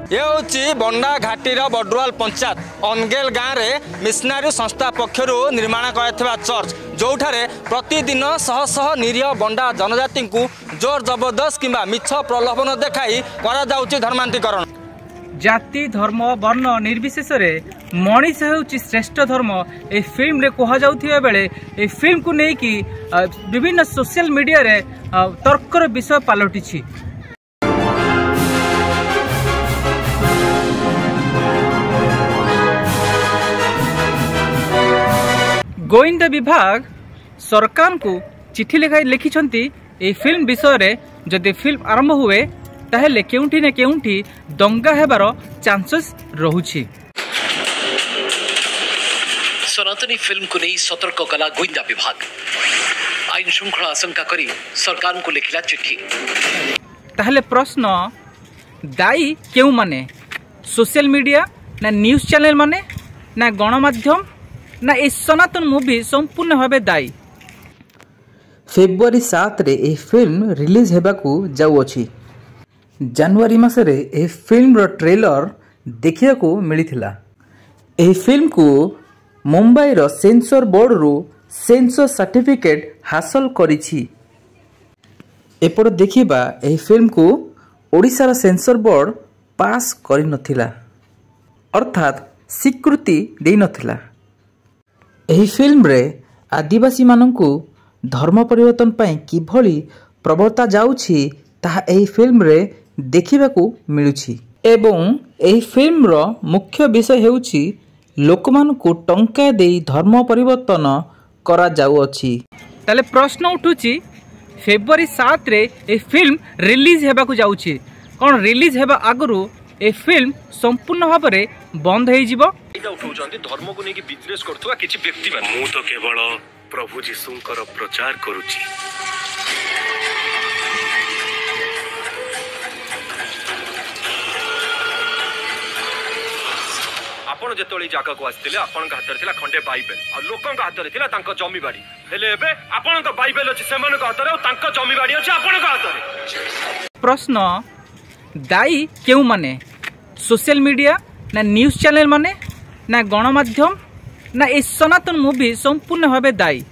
ये हूँ बंडा घाटीर बडुआल पंचायत अनगेल गाँव में मिशनारी संस्था पक्षर निर्माण कर चर्च जो प्रतिदिन शह शह निरीह बंडा जनजाति को जोर जबरदस्त कि मिछ प्रलोभन देखाई कर धर्मांतरीकरण। जाति धर्म वर्ण निर्विशेष मनीष होउची श्रेष्ठ धर्म ए फिल्म रे कहा जाउथिबा बेले ए फिल्म को लेकिन विभिन्न सोशल मीडिया रे तर्कर विषय पलटिछि। गोविंदा विभाग सरकार को चिठी लिखिछंती ए फिल्म विषय रे जदि फिल्म आरंभ हुए ताहेले केउंठी ने केउंठी दंगा हेबार चांसेस रहुछि। सनातनी फिल्म को नहीं सतर्क कला गोविंदा विभाग आईन श्रृंखला आशंका करी सरकार को लिखिला चिट्ठी। ताहेले प्रश्न दायी केउ माने सोशल मीडिया ना न्यूज चैनल माने ना गणमाध्यम ना ए सनातन मूवी संपूर्ण भावे दायी। फेब्रुआरी 7 रे ए फिल्म रिलीज हेबाकू जाउअछि। जनवरी मासरे ए फिल्म रो ट्रेलर देखिया को मिलिथिला। ए फिल्म को मुंबई रो सेंसर बोर्ड रो सेंसर सर्टिफिकेट हासिल करिछि। एपड़ देखिबा ए फिल्म को ओडिसा रो सेंसर बोर्ड पास करि नथिला अर्थात स्वीकृति देई नथिला। एही फिल्म रे आदिवासी माननकु धर्म परिवर्तन पाई किभली प्रवर्ता जाउछि ताहा एही फिल्म रे देखिबाकू मिलुछि एवं एही फिल्म रो मुख्य विषय हेउछि लोकमानकु टंका देई धर्म परिवर्तन करा जाउअछि। ताले प्रश्न उठुछि फेब्रुआरी 7 रे ए फिल्म रिलीज हेबाकू जाउछि कोन रिलीज हेबा आगरु ए फिल्म संपूर्ण भाव रे बंद हे जिवो। धर्म को लेकिन बिजनेस करथुवा किछि व्यक्ति मु तो केवल प्रभु जीशुंकर प्रचार करुछि। आपण जेतोली जागा को आस्तिले आपण का हाथ रे खंडे बाइबल आ लोकन का हाथ रे थिला तांको जमी बाड़ी हेले एबे आपण का बाइबल अछि सेमान का हाथ रे तांको जमी बाड़ी अछि आपण का हाथ रे। प्रश्न दायी केउ माने सोशल मीडिया ना न्यूज चैनल माने ना गणमाध्यम ना ए सनातन मूवी संपूर्ण भावे दायी।